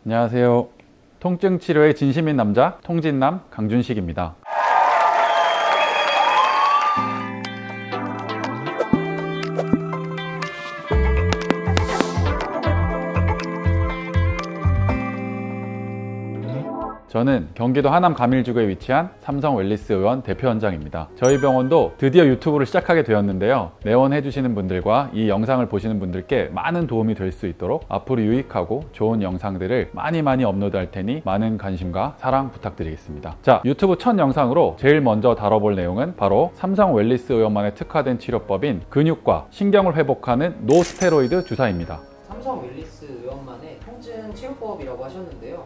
안녕하세요. 통증 치료의 진심인 남자 통진남 강준식입니다. 저는 경기도 하남 가밀주구에 위치한 삼성 웰리스 의원 대표 원장입니다. 저희 병원도 드디어 유튜브를 시작하게 되었는데요. 내원해주시는 분들과 이 영상을 보시는 분들께 많은 도움이 될 수 있도록 앞으로 유익하고 좋은 영상들을 많이 업로드할 테니 많은 관심과 사랑 부탁드리겠습니다. 자, 유튜브 첫 영상으로 제일 먼저 다뤄볼 내용은 바로 삼성 웰리스 의원만의 특화된 치료법인 근육과 신경을 회복하는 노스테로이드 주사입니다. 삼성 웰리스 의원만의 통증 치료법이라고 하셨는데요.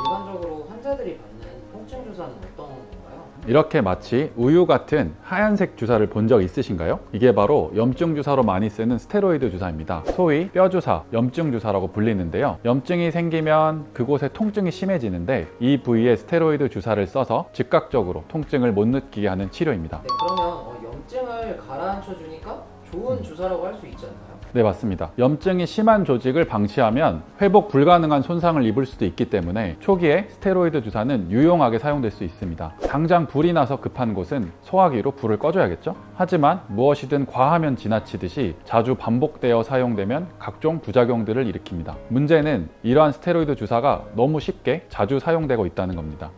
일반적으로 환자들이 받는 통증 주사는 어떤 건가요? 이렇게 마치 우유 같은 하얀색 주사를 본 적 있으신가요? 이게 바로 염증 주사로 많이 쓰는 스테로이드 주사입니다. 소위 뼈 주사, 염증 주사라고 불리는데요. 염증이 생기면 그곳에 통증이 심해지는데 이 부위에 스테로이드 주사를 써서 즉각적으로 통증을 못 느끼게 하는 치료입니다. 네, 그러면 염증을 가라앉혀 주니까 좋은 주사라고 할 수 있잖아요. 네, 맞습니다. 염증이 심한 조직을 방치하면 회복 불가능한 손상을 입을 수도 있기 때문에 초기에 스테로이드 주사는 유용하게 사용될 수 있습니다. 당장 불이 나서 급한 곳은 소화기로 불을 꺼줘야겠죠? 하지만 무엇이든 과하면 지나치듯이 자주 반복되어 사용되면 각종 부작용들을 일으킵니다. 문제는 이러한 스테로이드 주사가 너무 쉽게 자주 사용되고 있다는 겁니다.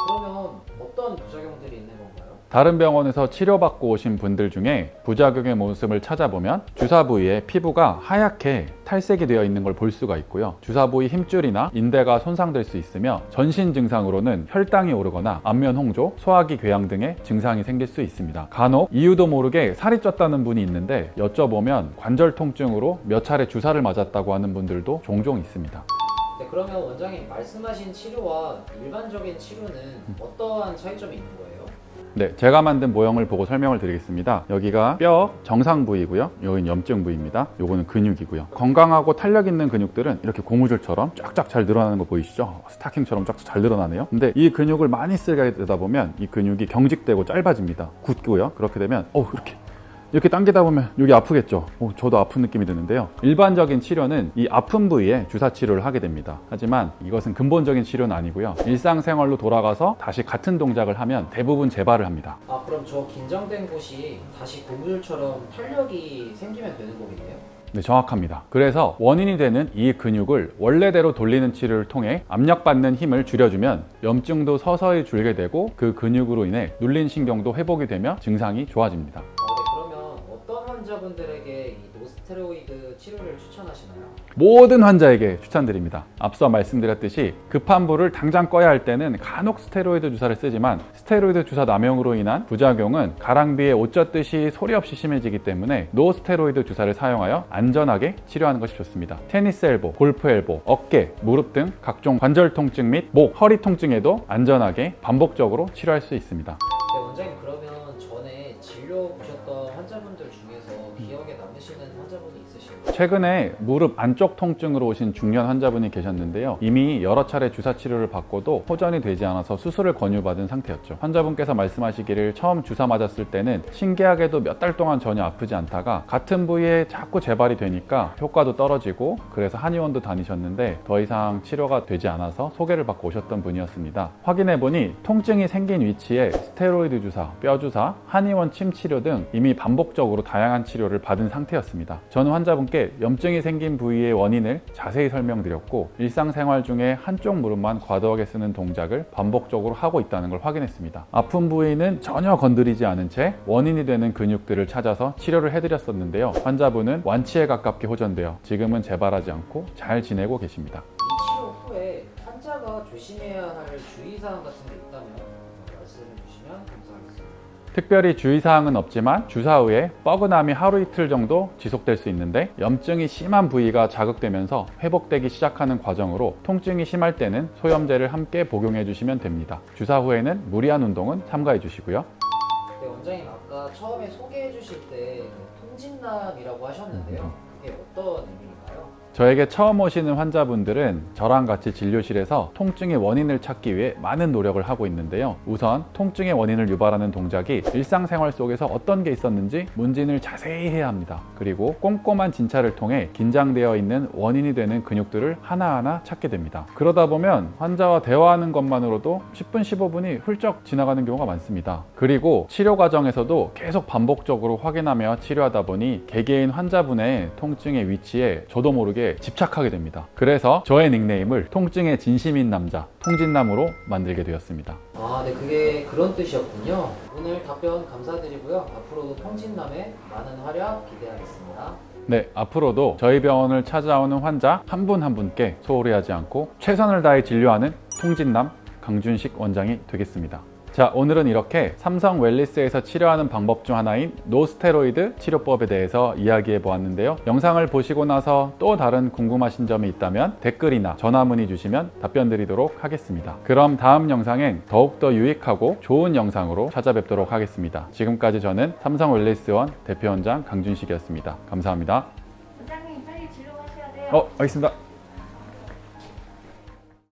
그러면 어떤 부작용들이 있는 건가요? 다른 병원에서 치료받고 오신 분들 중에 부작용의 모습을 찾아보면 주사 부위에 피부가 하얗게 탈색이 되어 있는 걸 볼 수가 있고요. 주사 부위 힘줄이나 인대가 손상될 수 있으며 전신 증상으로는 혈당이 오르거나 안면 홍조, 소화기 궤양 등의 증상이 생길 수 있습니다. 간혹 이유도 모르게 살이 쪘다는 분이 있는데 여쭤보면 관절 통증으로 몇 차례 주사를 맞았다고 하는 분들도 종종 있습니다. 네, 그러면 원장님 말씀하신 치료와 일반적인 치료는 어떠한 차이점이 있는 거예요? 네, 제가 만든 모형을 보고 설명을 드리겠습니다. 여기가 뼈 정상 부위고요. 여기는 염증 부위입니다. 요거는 근육이고요. 건강하고 탄력 있는 근육들은 이렇게 고무줄처럼 쫙쫙 잘 늘어나는 거 보이시죠? 스타킹처럼 쫙쫙 잘 늘어나네요. 근데 이 근육을 많이 쓰게 되다 보면 이 근육이 경직되고 짧아집니다. 굳고요. 그렇게 되면 이렇게 당기다 보면 여기 아프겠죠? 저도 아픈 느낌이 드는데요. 일반적인 치료는 이 아픈 부위에 주사 치료를 하게 됩니다. 하지만 이것은 근본적인 치료는 아니고요. 일상생활로 돌아가서 다시 같은 동작을 하면 대부분 재발을 합니다. 그럼 저 긴장된 곳이 다시 고무줄처럼 탄력이 생기면 되는 거겠네요? 네, 정확합니다. 그래서 원인이 되는 이 근육을 원래대로 돌리는 치료를 통해 압력받는 힘을 줄여주면 염증도 서서히 줄게 되고 그 근육으로 인해 눌린 신경도 회복이 되며 증상이 좋아집니다. 환자분들에게 이 노스테로이드 치료를 추천하시나요? 모든 환자에게 추천드립니다. 앞서 말씀드렸듯이 급한 불을 당장 꺼야 할 때는 간혹 스테로이드 주사를 쓰지만 스테로이드 주사 남용으로 인한 부작용은 가랑비에 옷 젖듯이 소리 없이 심해지기 때문에 노스테로이드 주사를 사용하여 안전하게 치료하는 것이 좋습니다. 테니스 엘보, 골프 엘보, 어깨, 무릎 등 각종 관절 통증 및 목, 허리 통증에도 안전하게 반복적으로 치료할 수 있습니다. 네, 원장님 그러면 전에 진료 보셨던 환자분들 중에서 기억에 남으시는 환자분이 있으신가요? 최근에 무릎 안쪽 통증으로 오신 중년 환자분이 계셨는데요. 이미 여러 차례 주사 치료를 받고도 호전이 되지 않아서 수술을 권유받은 상태였죠. 환자분께서 말씀하시기를 처음 주사 맞았을 때는 신기하게도 몇 달 동안 전혀 아프지 않다가 같은 부위에 자꾸 재발이 되니까 효과도 떨어지고 그래서 한의원도 다니셨는데 더 이상 치료가 되지 않아서 소개를 받고 오셨던 분이었습니다. 확인해보니 통증이 생긴 위치에 스테로이드 주사, 뼈 주사, 한의원 침 치료 등 이미 반복적으로 다양한 치료를 받은 상태였습니다. 저는 환자분께 염증이 생긴 부위의 원인을 자세히 설명드렸고 일상생활 중에 한쪽 무릎만 과도하게 쓰는 동작을 반복적으로 하고 있다는 걸 확인했습니다. 아픈 부위는 전혀 건드리지 않은 채 원인이 되는 근육들을 찾아서 치료를 해드렸었는데요. 환자분은 완치에 가깝게 호전되어 지금은 재발하지 않고 잘 지내고 계십니다. 이 치료 후에 환자가 조심해야 할 주의사항 같은 게 있다면 말씀해 주시면 감사하겠습니다. 특별히 주의사항은 없지만 주사 후에 뻐근함이 하루 이틀 정도 지속될 수 있는데 염증이 심한 부위가 자극되면서 회복되기 시작하는 과정으로 통증이 심할 때는 소염제를 함께 복용해 주시면 됩니다. 주사 후에는 무리한 운동은 삼가해 주시고요. 네, 원장님 아까 처음에 소개해 주실 때 통진남이라고 하셨는데요. 그게 어떤 의미인가요? 저에게 처음 오시는 환자분들은 저랑 같이 진료실에서 통증의 원인을 찾기 위해 많은 노력을 하고 있는데요. 우선 통증의 원인을 유발하는 동작이 일상생활 속에서 어떤 게 있었는지 문진을 자세히 해야 합니다. 그리고 꼼꼼한 진찰을 통해 긴장되어 있는 원인이 되는 근육들을 하나하나 찾게 됩니다. 그러다 보면 환자와 대화하는 것만으로도 10분, 15분이 훌쩍 지나가는 경우가 많습니다. 그리고 치료 과정에서도 계속 반복적으로 확인하며 치료하다 보니 개개인 환자분의 통증의 위치에 저도 모르게 집착하게 됩니다. 그래서 저의 닉네임을 통증의 진심인 남자, 통진남으로 만들게 되었습니다. 아, 네, 그게 그런 뜻이었군요. 오늘 답변 감사드리고요. 앞으로도 통진남의 많은 활약 기대하겠습니다. 네, 앞으로도 저희 병원을 찾아오는 환자 한 분 한 분께 소홀히 하지 않고 최선을 다해 진료하는 통진남 강준식 원장이 되겠습니다. 자, 오늘은 이렇게 삼성 웰리스에서 치료하는 방법 중 하나인 노스테로이드 치료법에 대해서 이야기해 보았는데요. 영상을 보시고 나서 또 다른 궁금하신 점이 있다면 댓글이나 전화 문의 주시면 답변 드리도록 하겠습니다. 그럼 다음 영상엔 더욱더 유익하고 좋은 영상으로 찾아뵙도록 하겠습니다. 지금까지 저는 삼성 웰리스원 대표원장 강준식이었습니다. 감사합니다. 원장님 빨리 진료하셔야 돼요. 알겠습니다.